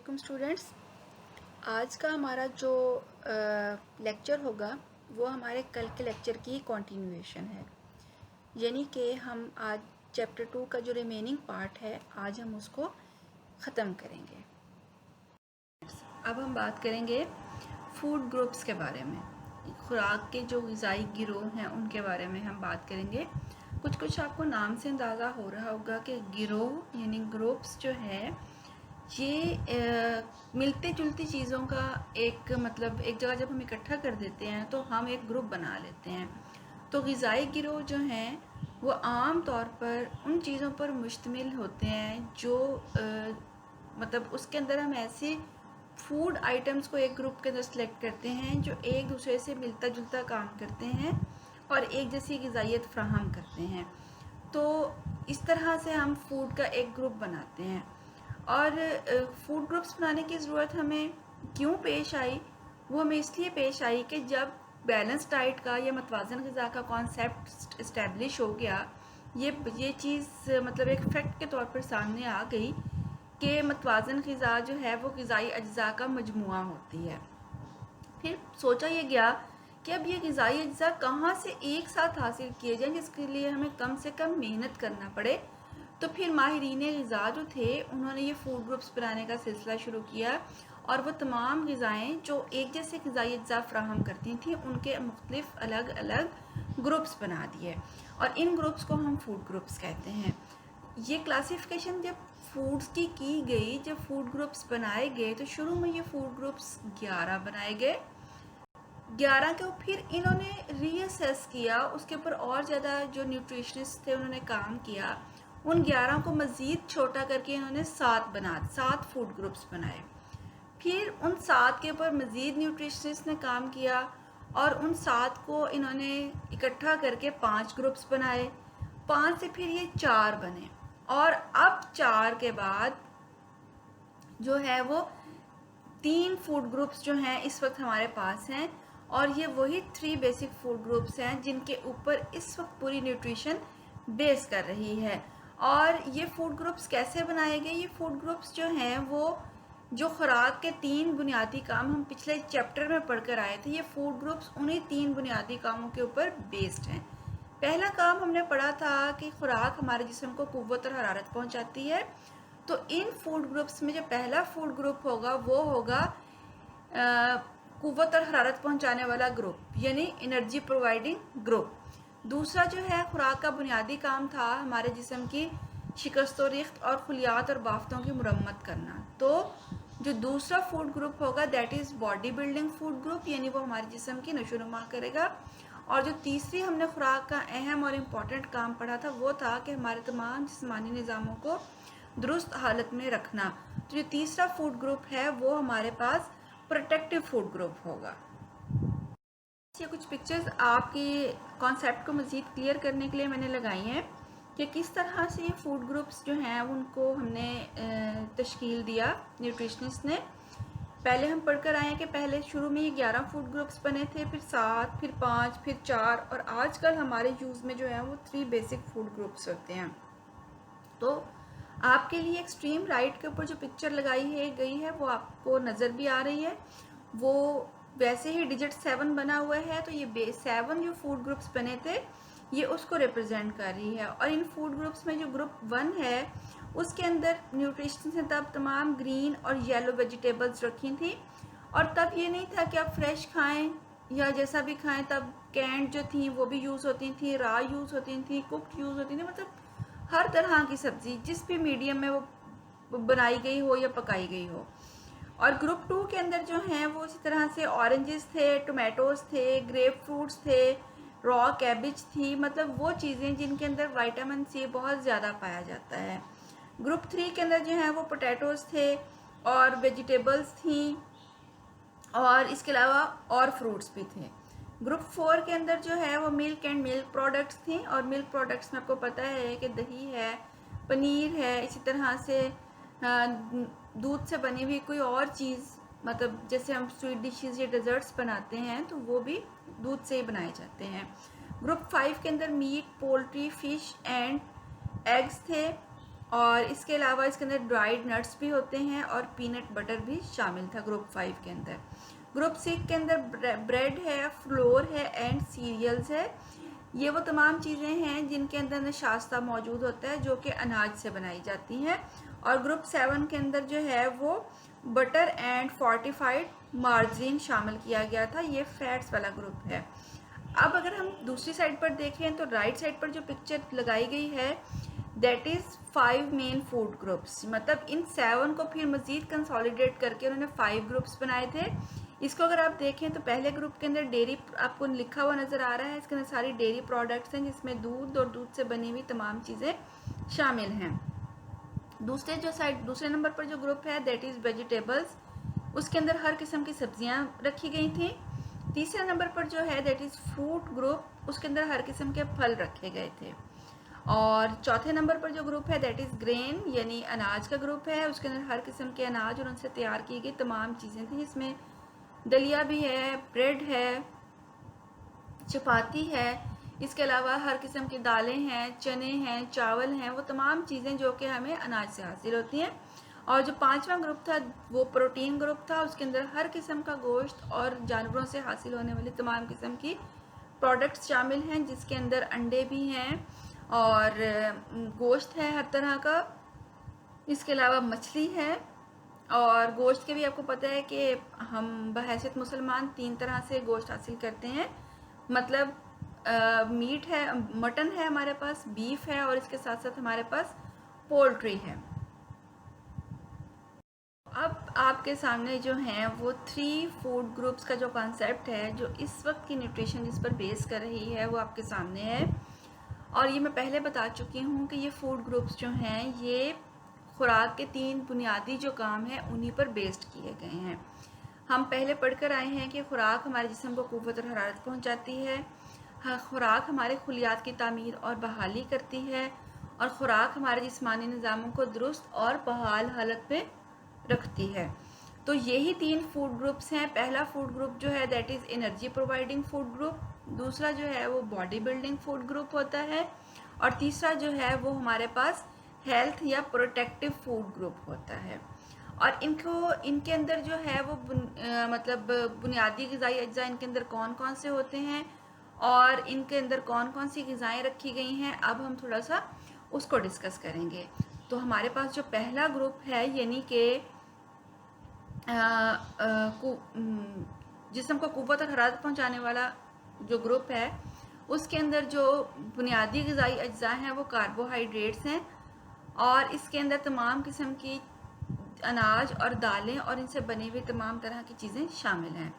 वालेकुम स्टूडेंट्स। आज का हमारा जो लेक्चर होगा वो हमारे कल के लेक्चर की कंटिन्यूएशन है, यानी कि हम आज चैप्टर 2 का जो रिमेनिंग पार्ट है आज हम उसको ख़त्म करेंगे। अब हम बात करेंगे फूड ग्रुप्स के बारे में। खुराक के जो ग़िज़ाई गिरोह हैं उनके बारे में हम बात करेंगे। कुछ आपको नाम से अंदाज़ा हो रहा होगा कि गिरोह यानी ग्रुप्स जो है ये मिलती जुलती चीज़ों का एक मतलब एक जगह जब हम इकट्ठा कर देते हैं तो हम एक ग्रुप बना लेते हैं। तो ग़िज़ाई गिरोह जो हैं वो आम तौर पर उन चीज़ों पर मुश्तमिल होते हैं जो मतलब उसके अंदर हम ऐसे फूड आइटम्स को एक ग्रुप के अंदर सेलेक्ट करते हैं जो एक दूसरे से मिलता जुलता काम करते हैं और एक जैसी ग़िज़ाइयत फ्राहम करते हैं। तो इस तरह से हम फूड का एक ग्रुप बनाते हैं। और फूड ग्रुप्स बनाने की ज़रूरत हमें क्यों पेश आई? वो हमें इसलिए पेश आई कि जब बैलेंस डाइट का या मतवाज़न ग़िज़ा का कॉन्सेप्ट इस्टेब्लिश हो गया, ये चीज़ मतलब एक फैक्ट के तौर पर सामने आ गई कि मतवाज़न ग़िज़ा जो है वो ग़िज़ाई अज्जा का मजमुआ होती है। फिर सोचा ये गया कि अब ये ग़िज़ाई अज्जा कहाँ से एक साथ हासिल किए जाएँ जिसके लिए हमें कम से कम मेहनत करना पड़े। तो फिर माहिरीन ग़िज़ा जो थे उन्होंने ये फूड ग्रुप्स बनाने का सिलसिला शुरू किया और वो तमाम ग़िज़ाएँ जो एक जैसे ग़िज़ाई अज्जा फ्राहम करती थी उनके मुख्तलिफ अलग अलग ग्रुप्स बना दिए और इन ग्रुप्स को हम फूड ग्रुप्स कहते हैं। ये क्लासिफिकेशन जब फूड्स की गई, जब फूड ग्रुप्स बनाए गए तो शुरू में ये फूड ग्रुप्स 11 बनाए गए। 11 के फिर इन्होंने रीअसेस किया, उसके ऊपर और ज़्यादा जो न्यूट्रिशनिस्ट थे उन्होंने काम किया। उन 11 को मज़ीद छोटा करके इन्होंने 7 फूड ग्रुप्स बनाए। फिर उन 7 के ऊपर मज़ीद न्यूट्रिशनिस्ट ने काम किया और उन 7 को इन्होंने इकट्ठा करके 5 ग्रुप्स बनाए। 5 से फिर ये 4 बने और अब 4 के बाद जो है वो 3 फूड ग्रुप्स जो हैं इस वक्त हमारे पास हैं और ये वही 3 बेसिक फूड ग्रुप्स हैं जिनके ऊपर इस वक्त पूरी न्यूट्रिशन बेस कर रही है। और ये फूड ग्रुप्स कैसे बनाए गए? ये फूड ग्रुप्स जो हैं वो जो खुराक के 3 बुनियादी काम हम पिछले चैप्टर में पढ़कर आए थे, ये फूड ग्रुप्स उन्हीं 3 बुनियादी कामों के ऊपर बेस्ड हैं। पहला काम हमने पढ़ा था कि खुराक हमारे जिस्म को क़ुव्वत और हरारत पहुंचाती है। तो इन फूड ग्रुप्स में जो पहला फूड ग्रुप होगा वो होगा क़ुव्वत और हरारत पहुंचाने वाला ग्रुप यानी एनर्जी प्रोवाइडिंग ग्रुप। दूसरा जो है खुराक का बुनियादी काम था हमारे जिस्म की शिकस्त और रिख्त और खुलियात और बाफ्तों की मुरम्मत करना। तो जो दूसरा फूड ग्रुप होगा that is body building food group, यानी वो हमारे जिस्म की नशोनुमा करेगा। और जो तीसरी हमने खुराक का अहम और इम्पॉर्टेंट काम पढ़ा था वो था कि हमारे तमाम जिस्मानी निज़ामों को दुरुस्त हालत में रखना। तो जो तीसरा फूड ग्रुप है वो हमारे पास प्रोटेक्टिव फूड ग्रुप होगा। ये कुछ पिक्चर्स आपके कॉन्सेप्ट को मज़ीद क्लियर करने के लिए मैंने लगाई हैं कि किस तरह से ये फूड ग्रुप्स जो हैं उनको हमने तश्कील दिया न्यूट्रिशनिस्ट ने। पहले हम पढ़कर आए हैं कि पहले शुरू में ये 11 फूड ग्रुप्स बने थे, फिर 7, फिर 5, फिर 4 और आजकल हमारे यूज़ में जो है वो 3 बेसिक फूड ग्रुप्स होते हैं। तो आपके लिए एक्सट्रीम राइट के ऊपर जो पिक्चर लगाई गई है वो आपको नज़र भी आ रही है। वो वैसे ही डिजिट 7 बना हुआ है, तो ये 7 जो फूड ग्रुप्स बने थे ये उसको रिप्रेजेंट कर रही है। और इन फूड ग्रुप्स में जो ग्रुप 1 है उसके अंदर न्यूट्रिशन से तब तमाम ग्रीन और येलो वेजिटेबल्स रखी थी और तब ये नहीं था कि आप फ्रेश खाएं या जैसा भी खाएं, तब कैंड जो थी वो भी यूज़ होती थी, रॉ यूज़ होती थी, कुक्ड यूज़ होती थी, मतलब हर तरह की सब्ज़ी जिस भी मीडियम में वो बनाई गई हो या पकाई गई हो। और ग्रुप 2 के अंदर जो हैं वो इसी तरह से ऑरेंजेस थे, टोमेटोज़ थे, ग्रेप फ्रूट्स थे, रॉ कैबिज थी, मतलब वो चीज़ें जिनके अंदर विटामिन सी बहुत ज़्यादा पाया जाता है। ग्रुप 3 के अंदर जो हैं वो पोटैटोज़ थे और वेजिटेबल्स थी और इसके अलावा और फ्रूट्स भी थे। ग्रुप 4 के अंदर जो है वो मिल्क एंड मिल्क प्रोडक्ट्स थी और मिल्क प्रोडक्ट्स में आपको पता है कि दही है, पनीर है, इसी तरह से दूध से बनी हुई कोई और चीज़, मतलब जैसे हम स्वीट डिशेस या डेजर्ट्स बनाते हैं तो वो भी दूध से ही बनाए जाते हैं। ग्रुप 5 के अंदर meat, poultry, fish and eggs थे और इसके अलावा इसके अंदर ड्राइड नट्स भी होते हैं और पीनट बटर भी शामिल था ग्रुप 5 के अंदर। ग्रुप 6 के अंदर ब्रेड है, फ्लोर है एंड सीरियल्स है। ये वो तमाम चीज़ें हैं जिनके अंदर नशास्ता मौजूद होता है जो कि अनाज से बनाई जाती हैं। और ग्रुप 7 के अंदर जो है वो बटर एंड फोर्टिफाइड मार्जरीन शामिल किया गया था। ये फैट्स वाला ग्रुप है। अब अगर हम दूसरी साइड पर देखें तो राइट साइड पर जो पिक्चर लगाई गई है that is 5 main food groups. मतलब इन 7 को फिर मज़ीद कंसोलिडेट करके उन्होंने 5 ग्रुप्स बनाए थे। इसको अगर आप देखें तो पहले ग्रुप के अंदर डेयरी आपको लिखा हुआ नज़र आ रहा है। इसके अंदर सारी डेयरी प्रोडक्ट्स हैं जिसमें दूध और दूध से बनी हुई तमाम चीज़ें शामिल हैं। दूसरे नंबर पर जो ग्रुप है दैट इज़ वेजिटेबल्स। उसके अंदर हर किस्म की सब्जियां रखी गई थी। तीसरे नंबर पर जो है दैट इज़ फ्रूट ग्रुप। उसके अंदर हर किस्म के फल रखे गए थे। और चौथे नंबर पर जो ग्रुप है दैट इज़ ग्रेन यानी अनाज का ग्रुप है। उसके अंदर हर किस्म के अनाज और उनसे तैयार की गई तमाम चीज़ें थी। इसमें दलिया भी है, ब्रेड है, चपाती है। इसके अलावा हर किस्म की दालें हैं, चने हैं, चावल हैं, वो तमाम चीज़ें जो कि हमें अनाज से हासिल होती हैं। और जो 5वां ग्रुप था वो प्रोटीन ग्रुप था। उसके अंदर हर किस्म का गोश्त और जानवरों से हासिल होने वाली तमाम किस्म की प्रोडक्ट्स शामिल हैं जिसके अंदर अंडे भी हैं और गोश्त है हर तरह का। इसके अलावा मछली है। और गोश्त के भी आपको पता है कि हम बहैसियत मुसलमान 3 तरह से गोश्त हासिल करते हैं। मतलब मीट है, मटन है हमारे पास, बीफ है और इसके साथ साथ हमारे पास पोल्ट्री है। अब आपके सामने जो हैं वो 3 फूड ग्रुप्स का जो कॉन्सेप्ट है, जो इस वक्त की न्यूट्रिशन जिस पर बेस कर रही है, वो आपके सामने है। और ये मैं पहले बता चुकी हूँ कि ये फूड ग्रुप्स जो हैं ये खुराक के 3 बुनियादी जो काम हैं उन्हीं पर बेस्ड किए गए हैं। हम पहले पढ़कर आए हैं कि खुराक हमारे जिस्म को क़ुव्वत और हरारत पहुँचाती है, खुराक हमारे खुलियात की तामीर और बहाली करती है, और खुराक हमारे जिस्मानी निज़ामों को दुरुस्त और बहाल हालत में रखती है। तो यही 3 फूड ग्रुप्स हैं। पहला फूड ग्रुप जो है that is energy providing food group, दूसरा जो है वो बॉडी बिल्डिंग फूड ग्रुप होता है, और तीसरा जो है वो हमारे पास हेल्थ या प्रोटेक्टिव फूड ग्रुप होता है। और इनके अंदर जो है वो मतलब बुनियादी ग़िज़ाई अज्जा इनके अंदर कौन कौन से होते हैं और इनके अंदर कौन कौन सी ग़िज़ाएँ रखी गई हैं, अब हम थोड़ा सा उसको डिस्कस करेंगे। तो हमारे पास जो पहला ग्रुप है यानी कि जिस्म को क़ुव्वत और हरारत पहुंचाने वाला जो ग्रुप है, उसके अंदर जो बुनियादी ग़िज़ाई अज्जा हैं वो कार्बोहाइड्रेट्स हैं, और इसके अंदर तमाम किस्म की अनाज और दालें और इनसे बनी हुई तमाम तरह की चीज़ें शामिल हैं।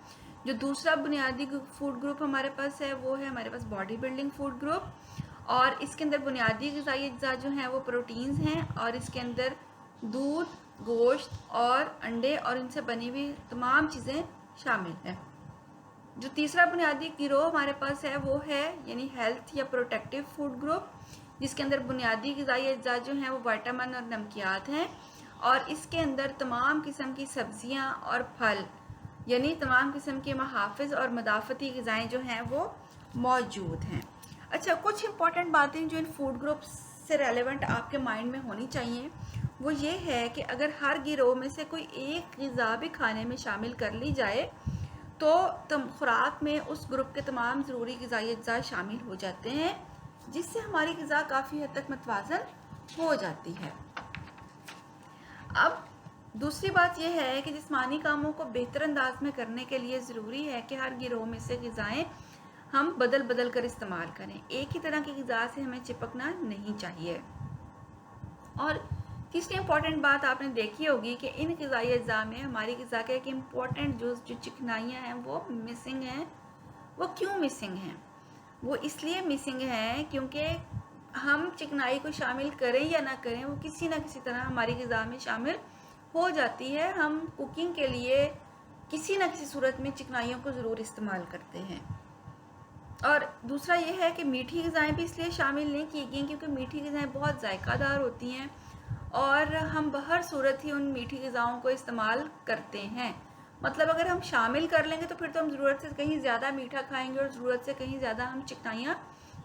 जो दूसरा बुनियादी फूड ग्रुप हमारे पास है वो है हमारे पास बॉडी बिल्डिंग फूड ग्रुप, और इसके अंदर बुनियादी ग़िज़ाई अज्जा जो हैं वो प्रोटीन्स हैं, और इसके अंदर दूध, गोश्त और अंडे और इनसे बनी हुई तमाम चीज़ें शामिल हैं। जो तीसरा बुनियादी गिरोह हमारे पास है वो है यानी हेल्थ या प्रोटेक्टिव फूड ग्रुप, जिसके अंदर बुनियादी ग़िज़ाई अज्जा जो हैं वो विटामिन और नमकियात हैं, और इसके अंदर तमाम किस्म की सब्जियां और फल यानी तमाम किस्म के मुहाफ़िज़ और मदाफ़ती ग़िज़ाएँ जो हैं वो मौजूद हैं। अच्छा, कुछ इंपॉर्टेंट बातें जो इन फूड ग्रुप्स से रेलेवेंट आपके माइंड में होनी चाहिए वो ये है कि अगर हर गिरोह में से कोई एक ग़िज़ा भी खाने में शामिल कर ली जाए तो खुराक में उस ग्रुप के तमाम ज़रूरी ग़िज़ाई अज्जा शामिल हो जाते हैं, जिससे हमारी ग़िज़ा काफ़ी हद तक मतवाज़न हो जाती है। अब दूसरी बात यह है कि जिस्मानी कामों को बेहतर अंदाज में करने के लिए ज़रूरी है कि हर गिरोह में से ग़िज़ाएँ हम बदल बदल कर इस्तेमाल करें। एक ही तरह की ग़िज़ा से हमें चिपकना नहीं चाहिए। और तीसरी इम्पॉर्टेंट बात आपने देखी होगी कि इन ग़िज़ाई अज्जा में हमारी ग़िज़ा का एक इम्पॉर्टेंट जो चिकनाइयाँ हैं वो मिसिंग हैं। वो क्यों मिसिंग हैं? वो इसलिए मिसिंग हैं क्योंकि हम चिकनाई को शामिल करें या ना करें वो किसी न किसी तरह हमारी ग़िज़ा में शामिल हो जाती है। हम कुकिंग के लिए किसी न किसी सूरत में चिकनाइयों को ज़रूर इस्तेमाल करते हैं। और दूसरा ये है कि मीठी ग़िज़ाएँ भी इसलिए शामिल नहीं की गई क्योंकि मीठी ग़िज़ाएँ बहुत जायकादार होती हैं और हम हर सूरत ही उन मीठी ग़िज़ाओं को इस्तेमाल करते हैं। मतलब अगर हम शामिल कर लेंगे तो फिर तो हम ज़रूरत से कहीं ज़्यादा मीठा खाएंगे और ज़रूरत से कहीं ज़्यादा हम चिकनाइयाँ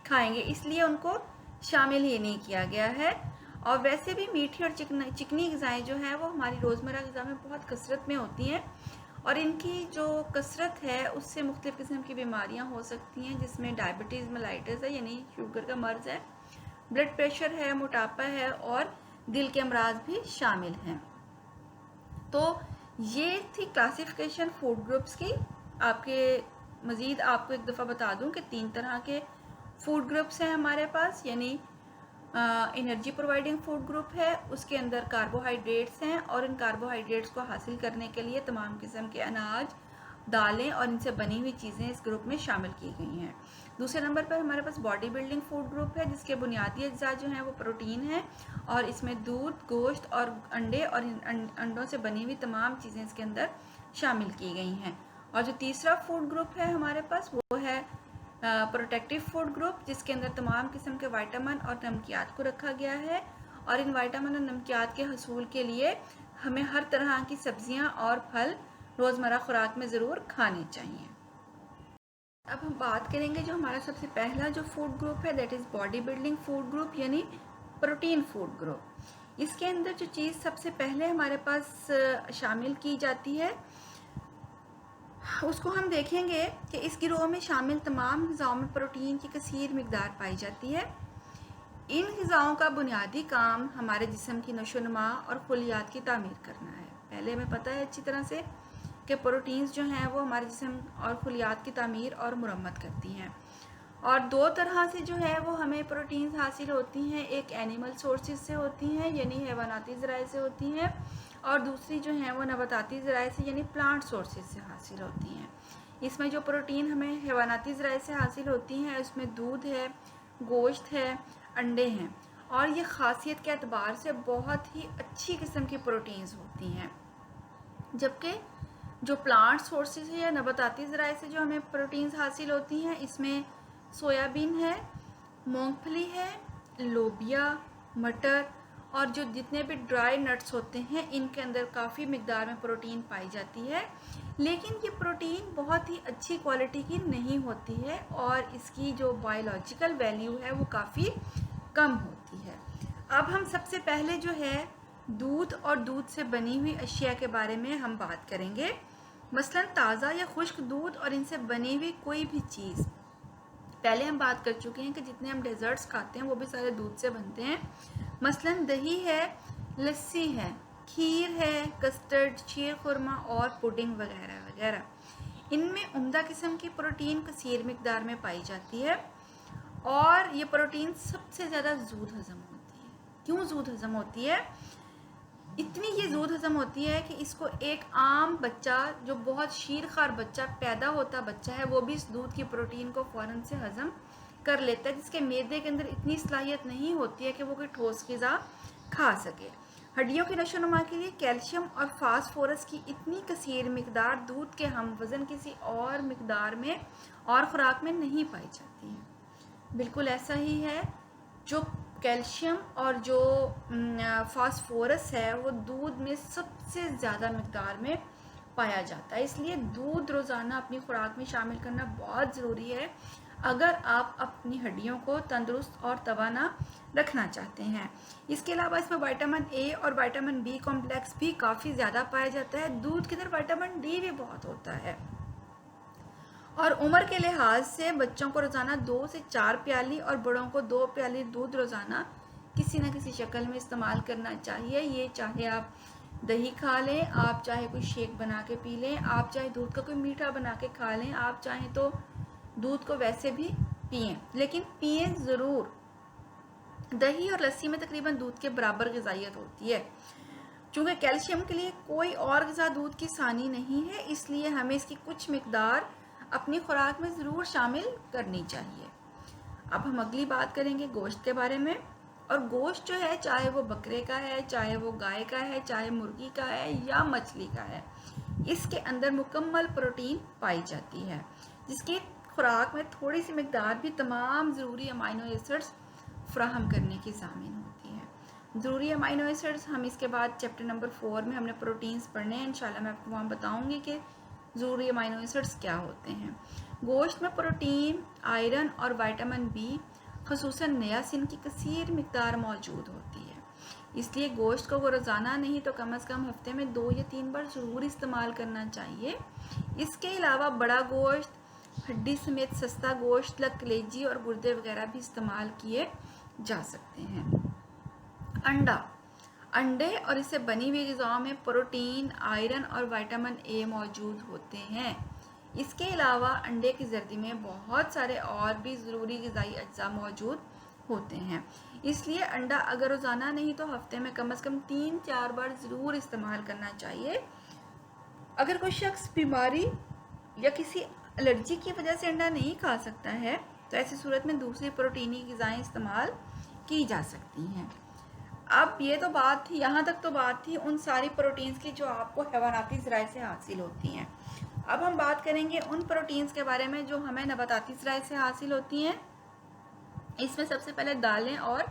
खाएंगे, इसलिए उनको शामिल ही नहीं किया गया है। और वैसे भी मीठी और चिकनी ग़िज़ाएँ जो हैं वो हमारी रोज़मर्रा ग़िज़ा में बहुत कसरत में होती हैं, और इनकी जो कसरत है उससे मुख्तलिफ़ किस्म की बीमारियां हो सकती हैं, जिसमें डायबिटीज़ मेलाइटिस है यानी शुगर का मर्ज़ है, ब्लड प्रेशर है, मोटापा है और दिल के अमराज भी शामिल हैं। तो ये थी क्लासिफिकेशन फूड ग्रुप्स की। मज़ीद आपको एक दफ़ा बता दूं कि 3 तरह के फूड ग्रुप्स हैं हमारे पास, यानी एनर्जी प्रोवाइडिंग फूड ग्रुप है, उसके अंदर कार्बोहाइड्रेट्स हैं, और इन कार्बोहाइड्रेट्स को हासिल करने के लिए तमाम किस्म के अनाज, दालें और इनसे बनी हुई चीज़ें इस ग्रुप में शामिल की गई हैं। दूसरे नंबर पर हमारे पास बॉडी बिल्डिंग फूड ग्रुप है, जिसके बुनियादी अज्जा जो हैं वो प्रोटीन है, और इसमें दूध, गोश्त और अंडे और अंडों से बनी हुई तमाम चीज़ें इसके अंदर शामिल की गई हैं। और जो तीसरा फूड ग्रुप है हमारे पास वो है प्रोटेक्टिव फूड ग्रुप, जिसके अंदर तमाम किस्म के विटामिन और नमकियात को रखा गया है, और इन विटामिन और नमकियात के हसूल के लिए हमें हर तरह की सब्जियां और फल रोज़मर्रा खुराक में ज़रूर खाने चाहिए। अब हम बात करेंगे जो हमारा सबसे पहला जो फूड ग्रुप है, that is body building food group यानी प्रोटीन फूड ग्रुप। इसके अंदर जो चीज़ सबसे पहले हमारे पास शामिल की जाती है उसको हम देखेंगे कि इस गिरोह में शामिल तमाम ग़िज़ाओं में प्रोटीन की कसीर मिकदार पाई जाती है। इन ग़िज़ाओं का बुनियादी काम हमारे जिस्म की नशोनुमा और खुलियात की तामीर करना है। पहले हमें पता है अच्छी तरह से कि प्रोटीन्स जो हैं वो हमारे जिस्म और खुलियात की तामीर और मुरम्मत करती हैं, और 2 तरह से जो है वो हमें प्रोटीन्स हासिल होती हैं। एक एनिमल सोर्सेज से होती हैं यानी हैवानाती ज़राए से होती हैं, और दूसरी जो हैं वो नबाताती ज़राए से यानी प्लांट सोर्सेज से हासिल होती हैं। इसमें जो प्रोटीन हमें हैवानाती ज़राए से हासिल होती हैं उसमें दूध है, गोश्त है, अंडे हैं, और ये ख़ासियत के एतबार से बहुत ही अच्छी किस्म की प्रोटीन्स होती हैं। जबकि जो प्लांट सोर्सेज है या नबाताती ज़राए से जो हमें प्रोटीन्स हासिल होती हैं, इसमें सोयाबीन है, मूंगफली है, लोबिया, मटर और जो जितने भी ड्राई नट्स होते हैं इनके अंदर काफ़ी मिकदार में प्रोटीन पाई जाती है, लेकिन ये प्रोटीन बहुत ही अच्छी क्वालिटी की नहीं होती है और इसकी जो बायोलॉजिकल वैल्यू है वो काफ़ी कम होती है। अब हम सबसे पहले जो है दूध और दूध से बनी हुई अशिया के बारे में हम बात करेंगे, मसलन ताज़ा या खुश्क दूध और इनसे बनी हुई कोई भी चीज़। पहले हम बात कर चुके हैं कि जितने हम डेजर्ट्स खाते हैं वो भी सारे दूध से बनते हैं, मसलन दही है, लस्सी है, खीर है, कस्टर्ड, शीर खुरमा और पुडिंग वगैरह वगैरह। इनमें उम्दा किस्म की प्रोटीन कसीर मिकदार में पाई जाती है, और ये प्रोटीन सबसे ज़्यादा जूद हज़म होती है। क्यों जूद हज़म होती है? इतनी ये जूद हज़म होती है कि इसको एक आम बच्चा जो बहुत शीरखार बच्चा पैदा होता बच्चा है वो भी इस दूध की प्रोटीन को फ़ौरन से हज़म कर लेता है, जिसके मैदे के अंदर इतनी सलाहियत नहीं होती है कि वो कोई ठोस ग़िज़ा खा सके। हड्डियों की नशोनुमा के लिए कैल्शियम और फास्फोरस की इतनी कसीर मिकदार दूध के हम वज़न किसी और मिकदार में और ख़ुराक में नहीं पाई जाती है। बिल्कुल ऐसा ही है, जो कैल्शियम और जो फास्फोरस है वो दूध में सबसे ज़्यादा मिकदार में पाया जाता है। इसलिए दूध रोज़ाना अपनी खुराक में शामिल करना बहुत ज़रूरी है अगर आप अपनी हड्डियों को तंदुरुस्त और तवाना रखना चाहते हैं। इसके अलावा इसमें विटामिन ए और विटामिन बी कॉम्प्लेक्स भी काफ़ी ज़्यादा पाया जाता है। दूध के अंदर विटामिन डी भी बहुत होता है। और उम्र के लिहाज से बच्चों को रोज़ाना 2 से 4 प्याली और बड़ों को 2 प्याली दूध रोज़ाना किसी न किसी शक्ल में इस्तेमाल करना चाहिए। ये चाहे आप दही खा लें, आप चाहे कोई शेक बना के पी लें, आप चाहे दूध का कोई मीठा बना के खा लें, आप चाहें तो दूध को वैसे भी पिएं, लेकिन पिएं ज़रूर। दही और लस्सी में तकरीबन दूध के बराबर ग़िज़ाइयत होती है। चूँकि कैल्शियम के लिए कोई और ग़िज़ा दूध की सानी नहीं है, इसलिए हमें इसकी कुछ मिकदार अपनी खुराक में ज़रूर शामिल करनी चाहिए। अब हम अगली बात करेंगे गोश्त के बारे में। और गोश्त जो है, चाहे वो बकरे का है, चाहे वो गाय का है, चाहे मुर्गी का है या मछली का है, इसके अंदर मुकम्मल प्रोटीन पाई जाती है, जिसकी खुराक में थोड़ी सी मिकदार भी तमाम ज़रूरी अमाइनो एसिड्स फ्राहम करने की ज़ामिन होती है। ज़रूरी अमाइनो एसिड्स हम इसके बाद चैप्टर नंबर 4 में हमने प्रोटीन्स पढ़ने हैं, इंशाल्लाह मैं आपको वहाँ बताऊँगी कि ज़रूरी अमाइनो एसिड्स क्या होते हैं। गोश्त में प्रोटीन, आयरन और विटामिन बी, ख़ुसूसन नियासिन की कसीर मिकदार मौजूद होती है। इसलिए गोश्त को वो रोज़ाना नहीं तो कम से कम हफ्ते में 2 या 3 बार ज़रूर इस्तेमाल करना चाहिए। इसके अलावा बड़ा गोश्त, हड्डी समेत सस्ता गोश्त, कलेजी और गुर्दे वगैरह भी इस्तेमाल किए जा सकते हैं। अंडे और इससे बनी हुई ग़िज़ाओं में प्रोटीन, आयरन और विटामिन ए मौजूद होते हैं। इसके अलावा अंडे की जर्दी में बहुत सारे और भी ज़रूरी ग़िज़ाई अज्जा मौजूद होते हैं। इसलिए अंडा अगर रोज़ाना नहीं तो हफ्ते में कम से कम 3-4 बार ज़रूर इस्तेमाल करना चाहिए। अगर कोई शख्स बीमारी या किसी एलर्जी की वजह से अंडा नहीं खा सकता है तो ऐसी सूरत में दूसरी प्रोटीनी ग़िज़ाएँ इस्तेमाल की जा सकती हैं। अब ये तो बात थी, यहाँ तक तो बात थी उन सारी प्रोटीन्स की जो आपको हैवानाती ज़राए से हासिल होती हैं। अब हम बात करेंगे उन प्रोटीन्स के बारे में जो हमें नबाताती ज़राए से हासिल होती हैं। इसमें सबसे पहले दालें और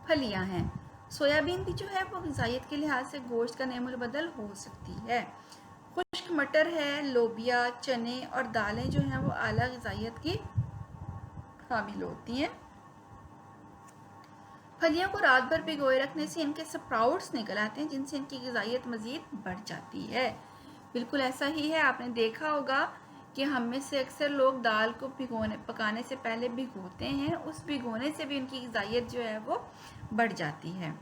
फलियां हैं। सोयाबीन भी जो है वो ग़िज़ाइयत के लिहाज से गोश्त का नेमुल बदल हो सकती है। खुश्क मटर है, लोबिया, चने और दालें जो हैं वो आला ग़िज़ाइयत की हामिल होती हैं। फलियों को रात भर भिगोए रखने से इनके स्प्राउट्स निकल आते हैं जिनसे इनकी ग़िज़ाइयत मज़ीद बढ़ जाती है। बिल्कुल ऐसा ही है, आपने देखा होगा कि हम में से अक्सर लोग दाल को पकाने से पहले भिगोते हैं, उस भिगोने से भी उनकी ग़िज़ाइयत जो है वो बढ़ जाती है।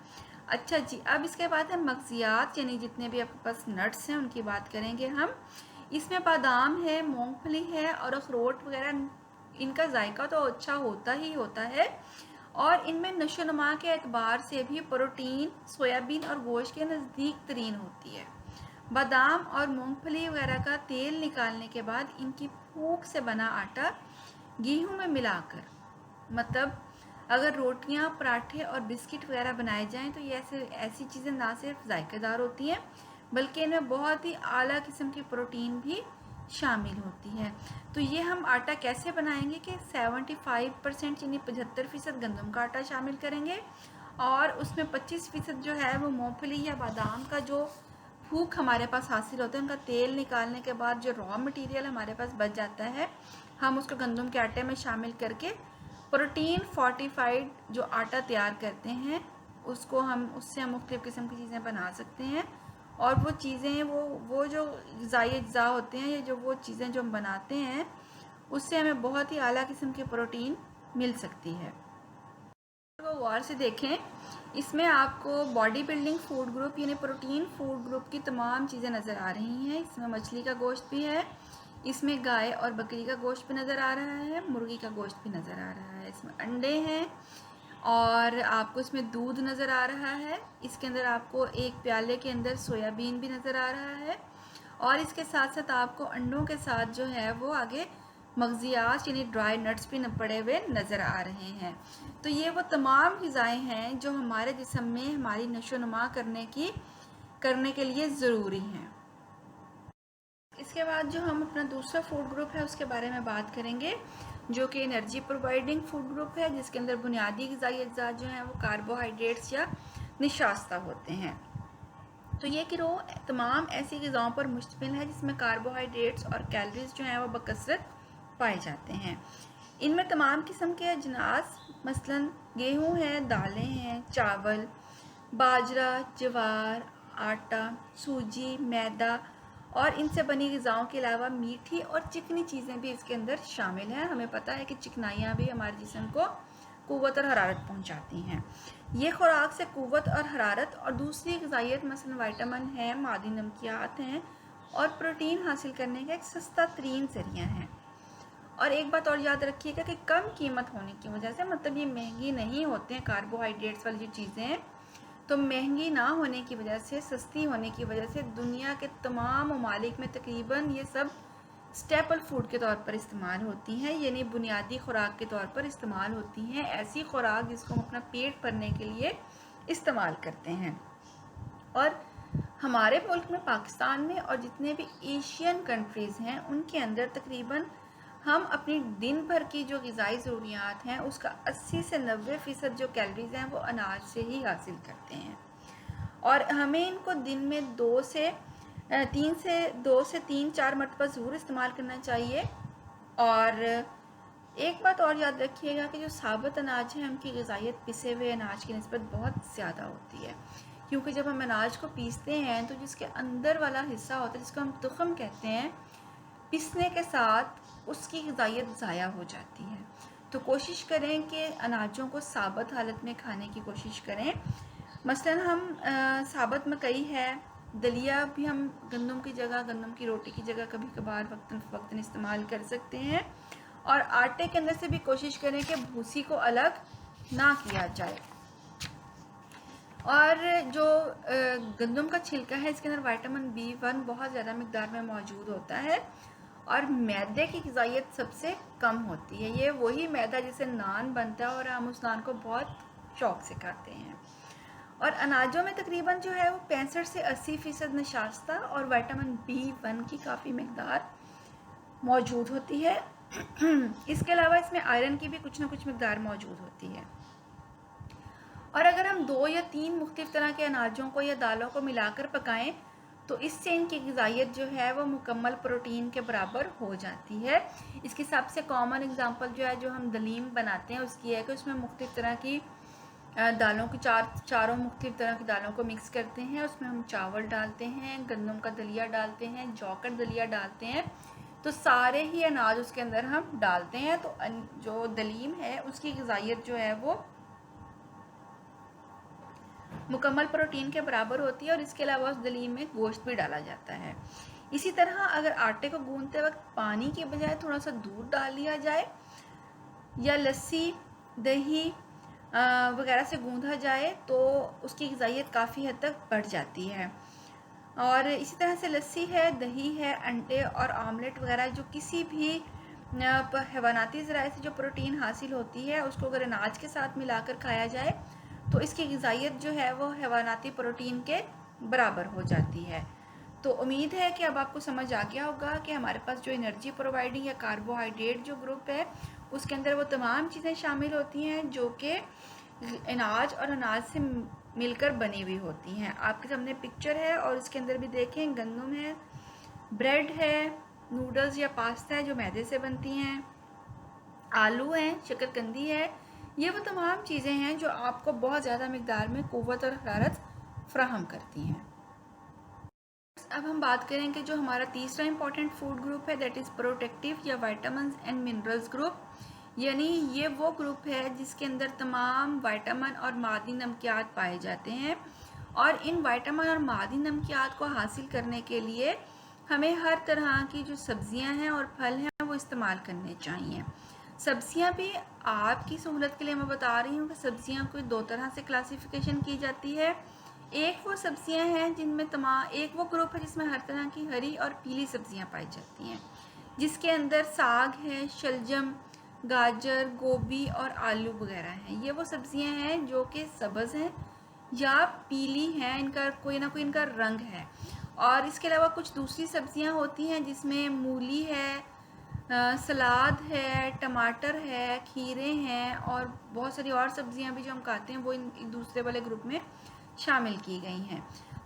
अच्छा जी, अब इसके बाद है मग़ज़ियात, यानी जितने भी आपके पास नट्स हैं उनकी बात करेंगे हम। इसमें बादाम है, मूंगफली है और अखरोट वगैरह, इनका जायका तो अच्छा होता ही होता है और इनमें नशोनुमा के एतबार से भी प्रोटीन सोयाबीन और गोश्त के नज़दीक तरीन होती है। बादाम और मूंगफली वगैरह का तेल निकालने के बाद इनकी फूक से बना आटा गेहूं में मिलाकर, मतलब अगर रोटियां, पराठे और बिस्किट वगैरह बनाए जाएं तो ये ऐसी चीज़ें ना सिर्फ जायकेदार होती हैं बल्कि इनमें बहुत ही आला किस्म की प्रोटीन भी शामिल होती है। तो ये हम आटा कैसे बनाएंगे कि 75% यानी 75% गंदम का आटा शामिल करेंगे और उसमें 25% जो है वो मूंगफली या बादाम का जो फूक हमारे पास हासिल होता है, उनका तेल निकालने के बाद जो रॉ मटेरियल हमारे पास बच जाता है हम उसको गंदम के आटे में शामिल करके प्रोटीन फोर्टिफाइड जो आटा तैयार करते हैं उससे हम मुख्तलिफ़ किस्म की चीज़ें बना सकते हैं। और वो चीज़ें वो जो ग़िज़ाई अज्जा होते हैं या जो वो चीज़ें जो हम बनाते हैं उससे हमें बहुत ही आला किस्म की प्रोटीन मिल सकती है। तो गौर से देखें, इसमें आपको बॉडी बिल्डिंग फूड ग्रुप यानी प्रोटीन फूड ग्रुप की तमाम चीज़ें नज़र आ रही हैं। इसमें मछली का गोश्त भी है, इसमें गाय और बकरी का गोश्त भी नज़र आ रहा है, मुर्गी का गोश्त भी नज़र आ रहा है, इसमें अंडे हैं और आपको इसमें दूध नज़र आ रहा है। इसके अंदर आपको एक प्याले के अंदर सोयाबीन भी नज़र आ रहा है और इसके साथ साथ आपको अंडों के साथ जो है वो आगे मग़ज़ियात यानी ड्राई नट्स भी पड़े हुए नज़र आ रहे हैं। तो ये वो तमाम ग़िज़ाएँ हैं जो हमारे जिस्म में हमारी नशोनुमा करने के लिए ज़रूरी हैं। इसके बाद जो हम अपना दूसरा फूड ग्रुप है उसके बारे में बात करेंगे जो कि एनर्जी प्रोवाइडिंग फूड ग्रुप है, जिसके अंदर बुनियादी ग़िज़ाई अज्जा जो हैं वो कार्बोहाइड्रेट्स या निशास्ता होते हैं। तो ये गिरोह तमाम ऐसी ग़िज़ाओं पर मुश्तमिल है जिसमें कार्बोहाइड्रेट्स और कैलोरीज जो हैं वो बकसरत पाए जाते हैं। इनमें तमाम किस्म के अजनास मसलन गेहूँ है, दालें हैं, चावल, बाजरा, ज्वार, आटा, सूजी, मैदा और इनसे बनी ग़िज़ाओं के अलावा मीठी और चिकनी चीज़ें भी इसके अंदर शामिल हैं। हमें पता है कि चिकनाइयाँ भी हमारे जिस्म को क़ुव्वत और हरारत पहुँचाती हैं। ये खुराक से क़ुव्वत और हरारत और दूसरी ग़िज़ाइयत मसलन विटामिन है, मादी नमकियात हैं और प्रोटीन हासिल करने का एक सस्ता तरीन ज़रिया है। और एक बात और याद रखिएगा कि कम कीमत होने की वजह से, मतलब ये महंगी नहीं होते हैं कार्बोहाइड्रेट्स वाली जो चीज़ें, तो महंगी ना होने की वजह से, सस्ती होने की वजह से दुनिया के तमाम ममालिक में तकरीबन ये सब स्टेपल फूड के तौर पर इस्तेमाल होती हैं, यानी बुनियादी खुराक के तौर पर इस्तेमाल होती हैं। ऐसी खुराक जिसको हम अपना पेट भरने के लिए इस्तेमाल करते हैं। और हमारे मुल्क में, पाकिस्तान में और जितने भी एशियन कंट्रीज़ हैं उनके अंदर तकरीबन हम अपनी दिन भर की जो ग़िज़ाई ज़रूरियात हैं उसका 80 से 90% जो कैलोरीज़ हैं वो अनाज से ही हासिल करते हैं। और हमें इनको दिन में 2 से 3 4 मरतबा ज़रूर इस्तेमाल करना चाहिए। और एक बात और याद रखिएगा कि जो साबुत अनाज है उनकी ग़िज़ाइयत पिसे हुए अनाज की निस्बत बहुत ज़्यादा होती है, क्योंकि जब हम अनाज को पीसते हैं तो जिसके अंदर वाला हिस्सा होता है जिसको हम तुख़म कहते हैं, पीसने के साथ उसकी ग़िज़ाइयत ज़ाया हो जाती है। तो कोशिश करें कि अनाजों को साबुत हालत में खाने की कोशिश करें। मसलन हम साबुत मकई है, दलिया भी हम गंदम की जगह, गंदम की रोटी की जगह कभी कभार वक्तन फ़वक्तन इस्तेमाल कर सकते हैं। और आटे के अंदर से भी कोशिश करें कि भूसी को अलग ना किया जाए। और जो गंदम का छिलका है इसके अंदर विटामिन B1 बहुत ज़्यादा मिक़दार में मौजूद होता है और मैदे की ग़िज़ाइयत सबसे कम होती है। ये वही मैदा जिससे नान बनता है और हम उस नान को बहुत शौक़ से खाते हैं। और अनाजों में तकरीबन जो है वो 65 से 80% नशास्ता और विटामिन B1 की काफ़ी मिक़दार मौजूद होती है। इसके अलावा इसमें आयरन की भी कुछ ना कुछ मिक़दार मौजूद होती है। और अगर हम 2 या 3 मुख्तलिफ़ तरह के अनाजों को या दालों को मिलाकर पकाएं तो इससे इनकी ग़िज़ाइयत जो है वो मुकम्मल प्रोटीन के बराबर हो जाती है। इसकी सबसे कॉमन एग्ज़ाम्पल जो है जो हम दलीम बनाते हैं उसकी है कि उसमें मुख्तलिफ़ तरह की दालों की चारों मुख्तलिफ़ तरह की दालों को मिक्स करते हैं। उसमें हम चावल डालते हैं, गंदम का दलिया डालते हैं, जौ का दलिया डालते हैं, तो सारे ही अनाज उसके अंदर हम डालते हैं। तो जो दलीम है उसकी ग़िज़ाइयत जो है वो मुकम्मल प्रोटीन के बराबर होती है और इसके अलावा उस दलीम में गोश्त भी डाला जाता है। इसी तरह अगर आटे को गूंदते वक्त पानी के बजाय थोड़ा सा दूध डाल लिया जाए या लस्सी, दही वगैरह से गूंधा जाए तो उसकी ग़िज़ाइयत काफ़ी हद तक बढ़ जाती है। और इसी तरह से लस्सी है, दही है, अंडे और आमलेट वगैरह जो किसी भी हैवानाती ज़राए से जो प्रोटीन हासिल होती है उसको अगर अनाज के साथ मिलाकर खाया जाए तो इसकी ग़िज़ाइयत जो है वो हैवानाती प्रोटीन के बराबर हो जाती है। तो उम्मीद है कि अब आपको समझ आ गया होगा कि हमारे पास जो एनर्जी प्रोवाइडिंग या कार्बोहाइड्रेट जो ग्रुप है उसके अंदर वो तमाम चीज़ें शामिल होती हैं जो कि अनाज और अनाज से मिलकर बनी हुई होती हैं। आपके सामने पिक्चर है और इसके अंदर भी देखें गंदम है, ब्रेड है, नूडल्स या पास्ता है जो मैदे से बनती हैं, आलू हैं, शकरकंदी है। ये वो तमाम चीज़ें हैं जो आपको बहुत ज़्यादा मिक़दार में क़ुव्वत और हरारत फ़राहम करती हैं। अब हम बात करें कि जो हमारा तीसरा इम्पॉर्टेंट फूड ग्रुप है दैट इज़ प्रोटेक्टिव या विटामिन्स एंड मिनरल्स ग्रुप, यानी ये वो ग्रुप है जिसके अंदर तमाम विटामिन और मादी नमकियात पाए जाते हैं। और इन विटामिन और मादी नमकियात को हासिल करने के लिए हमें हर तरह की जो सब्ज़ियां हैं और फल हैं वो इस्तेमाल करने चाहिए। सब्ज़ियां भी आपकी सहूलत के लिए मैं बता रही हूँ कि सब्ज़ियां को 2 तरह से क्लासिफिकेशन की जाती है। एक वो सब्ज़ियां हैं जिनमें एक वो ग्रुप है जिसमें हर तरह की हरी और पीली सब्ज़ियां पाई जाती हैं, जिसके अंदर साग है, शलजम, गाजर, गोभी और आलू वगैरह हैं। ये वो सब्ज़ियां हैं जो कि सब्ज़ हैं या पीली हैं, इनका कोई ना कोई इनका रंग है। और इसके अलावा कुछ दूसरी सब्ज़ियां होती हैं जिसमें मूली है, सलाद है, टमाटर है, खीरे हैं और बहुत सारी और सब्ज़ियां भी जो हम खाते हैं वो इन दूसरे वाले ग्रुप में शामिल की गई हैं।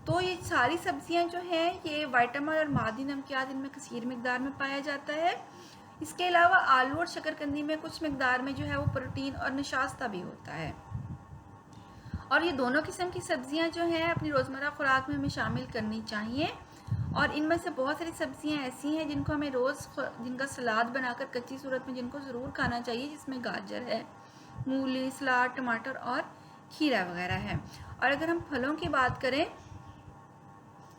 तो ये सारी सब्ज़ियां जो हैं ये विटामिन और मादी नमकियात इनमें कसीर मिक़दार में पाया जाता है। इसके अलावा आलू और शकरकंदी में कुछ मिक़दार में जो है वो प्रोटीन और नशास्ता भी होता है। और ये दोनों किस्म की सब्ज़ियां जो हैं अपनी रोज़मर्रा खुराक में हमें शामिल करनी चाहिए। और इनमें से बहुत सारी सब्ज़ियां ऐसी हैं जिनको हमें जिनका सलाद बनाकर कच्ची सूरत में जिनको ज़रूर खाना चाहिए, जिसमें गाजर है, मूली, सलाद, टमाटर और खीरा वगैरह है। और अगर हम फलों की बात करें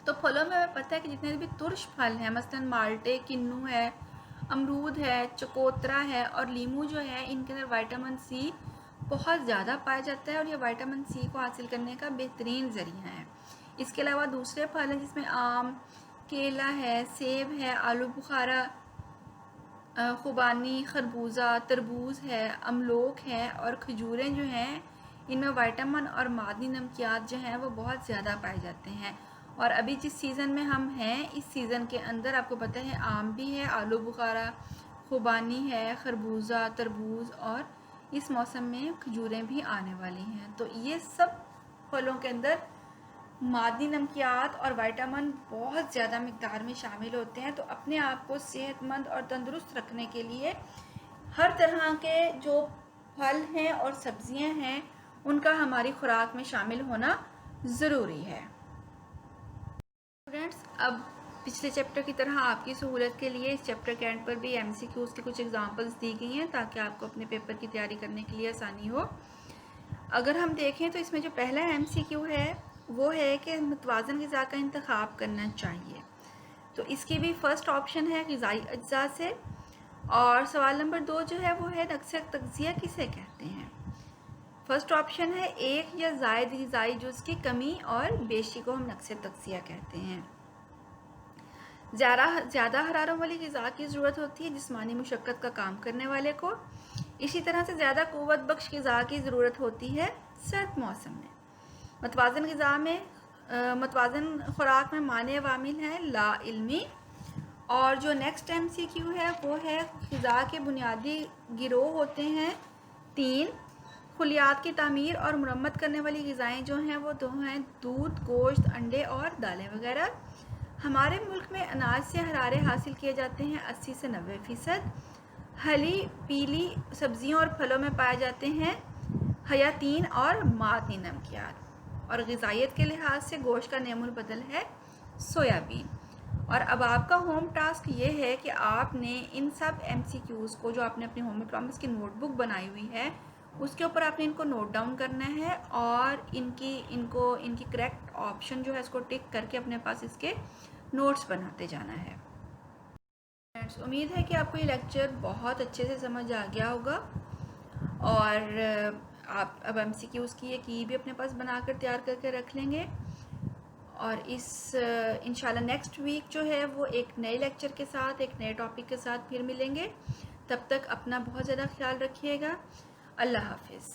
तो फलों में हमें पता है कि जितने भी तुर्श फल हैं, मसलन माल्टे, किन्नू है, अमरूद है, चकोतरा है और लीमू जो है, इनके अंदर विटामिन C बहुत ज़्यादा पाया जाता है और ये विटामिन C को हासिल करने का बेहतरीन ज़रिया है। इसके अलावा दूसरे फल हैं जिसमें आम, केला है, सेब है, आलू बुखारा, खुबानी, खरबूजा, तरबूज है, अमलोक है और खजूरें जो हैं इनमें विटामिन और मादी नमकियात जो हैं वो बहुत ज़्यादा पाए जाते हैं। और अभी जिस सीज़न में हम हैं इस सीज़न के अंदर आपको पता है आम भी है, आलू बुखारा, खुबानी है, खरबूजा, तरबूज और इस मौसम में खजूरें भी आने वाली हैं। तो ये सब फलों के अंदर मादी नमकियात और विटामिन बहुत ज़्यादा मिक़दार में शामिल होते हैं। तो अपने आप को सेहतमंद और तंदुरुस्त रखने के लिए हर तरह के जो फल हैं और सब्जियां हैं उनका हमारी खुराक में शामिल होना ज़रूरी है। स्टूडेंट्स, अब पिछले चैप्टर की तरह आपकी सहूलत के लिए इस चैप्टर के एंड पर भी MCQs की कुछ एग्जांपल्स दी गई हैं ताकि आपको अपने पेपर की तैयारी करने के लिए आसानी हो। अगर हम देखें तो इसमें जो पहला MCQ है वो है कि मुतवाज़न ग़िज़ा का इंतखाब करना चाहिए। तो इसकी भी फर्स्ट ऑप्शन है ग़िज़ाई अज्जा से, और सवाल नंबर 2 जो है वो है नक्स तग़ज़िया किसे कहते हैं। फर्स्ट ऑप्शन है एक या ज़ायद ग़िज़ाई जुज़ की कमी और बेशी को हम नक्स तग़ज़िया कहते हैं। ज़्यादा हरारों वाली ग़िज़ा की ज़रूरत होती है जिस्मानी मुशक्क़त का काम करने वाले को। इसी तरह से ज़्यादा क़ुव्वत बख्श ग़िज़ा की ज़रूरत होती है सर्द मौसम में। मतवाज़न ग़िज़ा में मतवाज़न खुराक में माने वामिल हैं ला इल्मी। और जो नेक्स्ट MCQ है वो है ग़िज़ा के बुनियादी गिरोह होते हैं 3। खुलियात की तामीर और मुरम्मत करने वाली ग़िज़ाएँ जो हैं वो 2 हैं दूध, गोश्त, अंडे और दालें वगैरह। हमारे मुल्क में अनाज से हरारे हासिल किए जाते हैं 80 से 90%। हली पीली सब्जियों और फलों में पाए जाते हैं हयातीन और मादनी नमकियात। और ग़िज़ाइयत के लिहाज से गोश्त का नेमुल बदल है सोयाबीन। और अब आपका होम टास्क ये है कि आपने इन सब MCQs को जो आपने अपनी होम इकोनॉमिक्स की नोटबुक बनाई हुई है उसके ऊपर आपने इनको नोट डाउन करना है और इनकी करेक्ट ऑप्शन जो है इसको टिक करके अपने पास इसके नोट्स बनाते जाना है। उम्मीद है कि आपको ये लेक्चर बहुत अच्छे से समझ आ गया होगा और आप अब MCQs की ये की भी अपने पास बनाकर तैयार करके रख लेंगे। और इस इंशाल्लाह नेक्स्ट वीक जो है वो एक नए लेक्चर के साथ एक नए टॉपिक के साथ फिर मिलेंगे। तब तक अपना बहुत ज़्यादा ख्याल रखिएगा। अल्लाह हाफिज़।